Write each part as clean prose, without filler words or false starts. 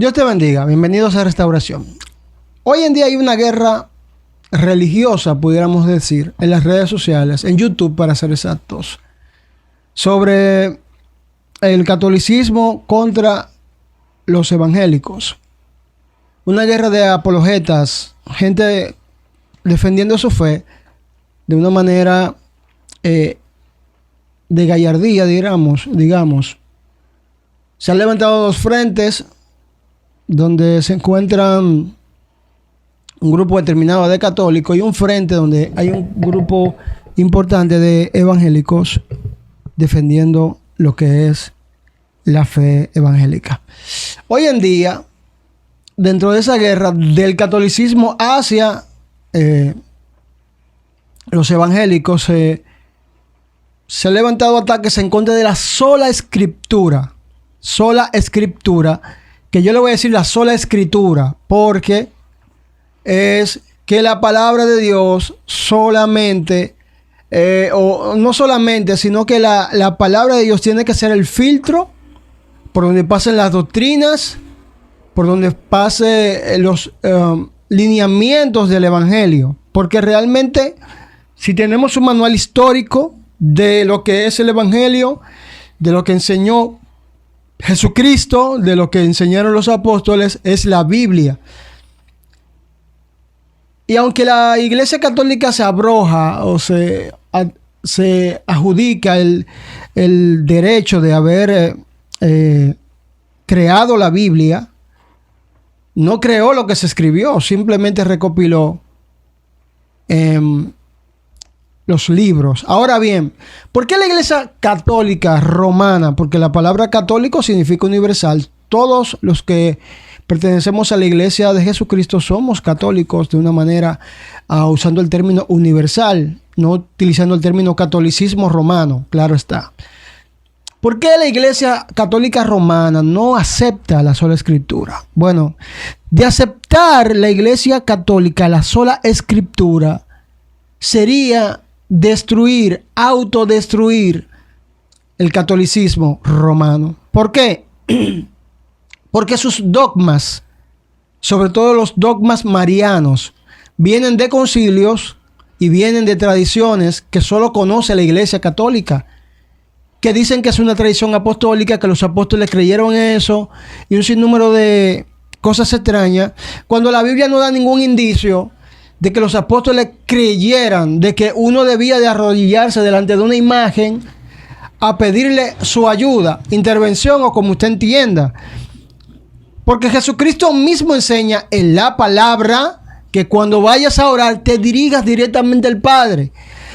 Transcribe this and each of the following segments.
Dios te bendiga. Bienvenidos a Restauración. Hoy en día hay una guerra religiosa, pudiéramos decir, en las redes sociales, en YouTube para ser exactos, sobre el catolicismo contra los evangélicos. Una guerra de apologetas, gente defendiendo su fe de una manera de gallardía, digamos. Se han levantado dos frentes donde se encuentran un grupo determinado de católicos y un frente donde hay un grupo importante de evangélicos defendiendo lo que es la fe evangélica. Hoy en día, dentro de esa guerra del catolicismo hacia los evangélicos, se han levantado ataques en contra de la sola escritura, que yo le voy a decir la sola escritura, porque es que la palabra de Dios solamente, o no solamente, sino que la palabra de Dios tiene que ser el filtro por donde pasen las doctrinas, por donde pasen los lineamientos del evangelio. Porque realmente, si tenemos un manual histórico de lo que es el evangelio, de lo que enseñó Jesucristo, de lo que enseñaron los apóstoles, es la Biblia. Y aunque la Iglesia Católica se abroja o se adjudica el derecho de haber creado la Biblia, no creó lo que se escribió, simplemente recopiló los libros. Ahora bien, ¿por qué la Iglesia Católica Romana? Porque la palabra católico significa universal. Todos los que pertenecemos a la Iglesia de Jesucristo somos católicos de una manera, usando el término universal, no utilizando el término catolicismo romano, claro está. ¿Por qué la Iglesia Católica Romana no acepta la sola escritura? Bueno, de aceptar la Iglesia Católica la sola escritura sería autodestruir el catolicismo romano. ¿Por qué? Porque sus dogmas, sobre todo los dogmas marianos, vienen de concilios y vienen de tradiciones que solo conoce la Iglesia Católica, que dicen que es una tradición apostólica, que los apóstoles creyeron en eso y un sinnúmero de cosas extrañas, cuando la Biblia no da ningún indicio de que los apóstoles creyeran de que uno debía de arrodillarse delante de una imagen a pedirle su ayuda, intervención o como usted entienda. Porque Jesucristo mismo enseña en la palabra que cuando vayas a orar te dirigas directamente al Padre.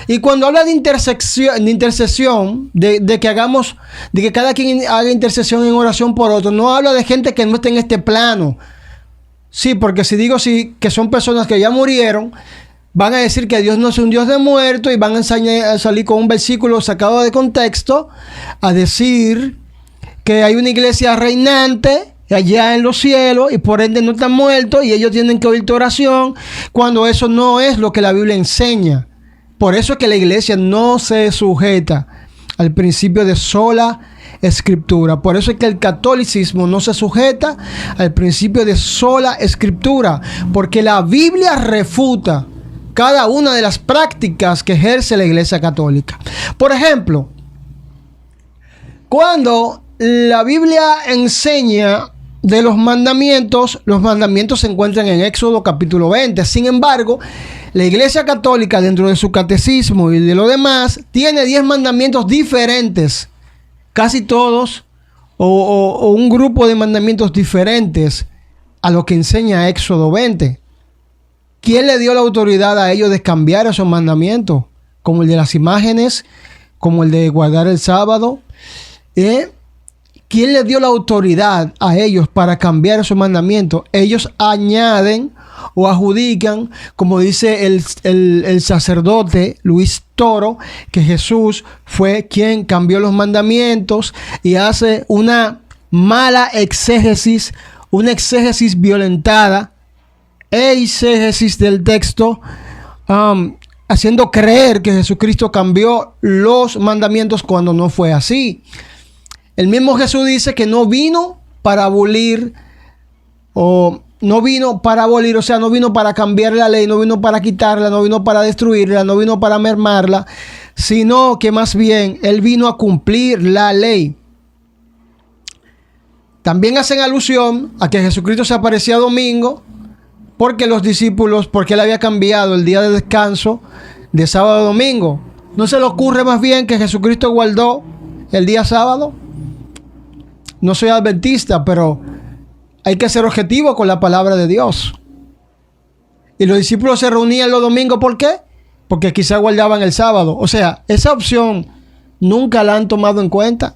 Y cuando habla de intercesión, de que cada quien haga intercesión en oración por otro, no habla de gente que no esté en este plano. Sí, porque si digo que son personas que ya murieron, van a decir que Dios no es un Dios de muertos y van a salir con un versículo sacado de contexto a decir que hay una iglesia reinante allá en los cielos y por ende no están muertos y ellos tienen que oír tu oración, cuando eso no es lo que la Biblia enseña. Por eso es que la iglesia no se sujeta al principio de sola escritura. Por eso es que el catolicismo no se sujeta al principio de sola escritura, porque la Biblia refuta cada una de las prácticas que ejerce la Iglesia Católica. Por ejemplo, cuando la Biblia enseña de los mandamientos se encuentran en Éxodo capítulo 20. Sin embargo, la Iglesia Católica, dentro de su catecismo y de lo demás, tiene 10 mandamientos diferentes. Casi todos, o un grupo de mandamientos diferentes a lo que enseña Éxodo 20. ¿Quién le dio la autoridad a ellos de cambiar esos mandamientos? Como el de las imágenes, como el de guardar el sábado. ¿Quién le dio la autoridad a ellos para cambiar esos mandamientos? Ellos añaden o adjudican, como dice el sacerdote Luis Toro, que Jesús fue quien cambió los mandamientos, y hace una mala exégesis, una exégesis violentada, exégesis del texto, haciendo creer que Jesucristo cambió los mandamientos cuando no fue así. El mismo Jesús dice que no vino para abolir o no vino para abolir, o sea, no vino para cambiar la ley, no vino para quitarla, no vino para destruirla, no vino para mermarla, sino que más bien Él vino a cumplir la ley. También hacen alusión a que Jesucristo se aparecía domingo porque los discípulos, porque Él había cambiado el día de descanso de sábado a domingo. ¿No se le ocurre más bien que Jesucristo guardó el día sábado? No soy adventista, pero hay que ser objetivo con la palabra de Dios. Y los discípulos se reunían los domingos, ¿por qué? Porque quizás guardaban el sábado. O sea, esa opción nunca la han tomado en cuenta.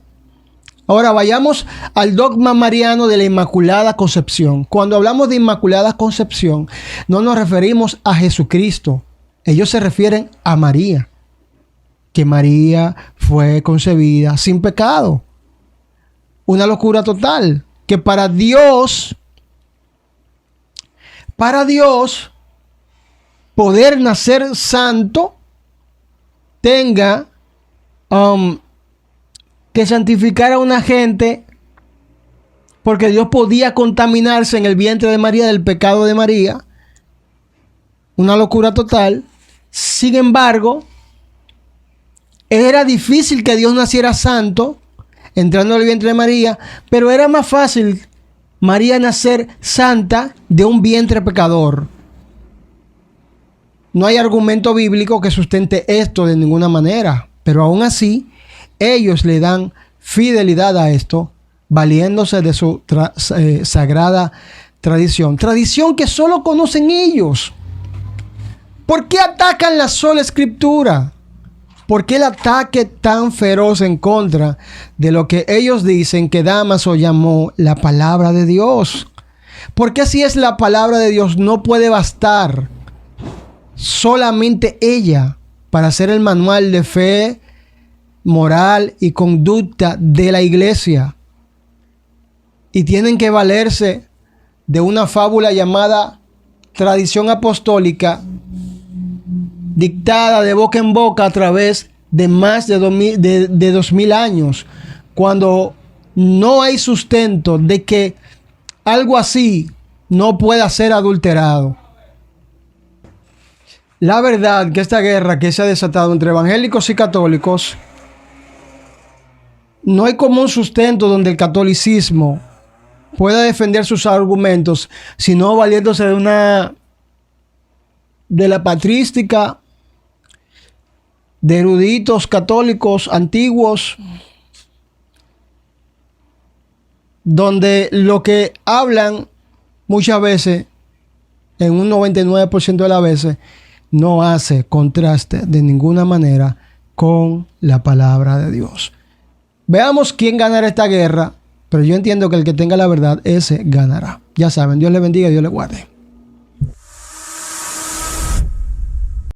Ahora vayamos al dogma mariano de la Inmaculada Concepción. Cuando hablamos de Inmaculada Concepción, no nos referimos a Jesucristo. Ellos se refieren a María. Que María fue concebida sin pecado. Una locura total. Que para Dios, poder nacer santo, tenga que santificar a una gente, porque Dios podía contaminarse en el vientre de María del pecado de María. Una locura total. Sin embargo, era difícil que Dios naciera santo entrando al vientre de María, pero era más fácil María nacer santa de un vientre pecador. No hay argumento bíblico que sustente esto de ninguna manera, pero aún así ellos le dan fidelidad a esto, valiéndose de su sagrada tradición. Tradición que solo conocen ellos. ¿Por qué atacan la sola escritura? ¿Por qué el ataque tan feroz en contra de lo que ellos dicen que Dámaso llamó la palabra de Dios? Porque si es la palabra de Dios, no puede bastar solamente ella para ser el manual de fe, moral y conducta de la iglesia. Y tienen que valerse de una fábula llamada tradición apostólica, dictada de boca en boca a través de más de 2000 años, cuando no hay sustento de que algo así no pueda ser adulterado. La verdad que esta guerra que se ha desatado entre evangélicos y católicos, no hay como un sustento donde el catolicismo pueda defender sus argumentos, sino valiéndose de la patrística de eruditos católicos antiguos, donde lo que hablan muchas veces, en un 99% de las veces, no hace contraste de ninguna manera con la palabra de Dios. Veamos quién ganará esta guerra, pero yo entiendo que el que tenga la verdad, ese ganará. Ya saben, Dios le bendiga y Dios le guarde.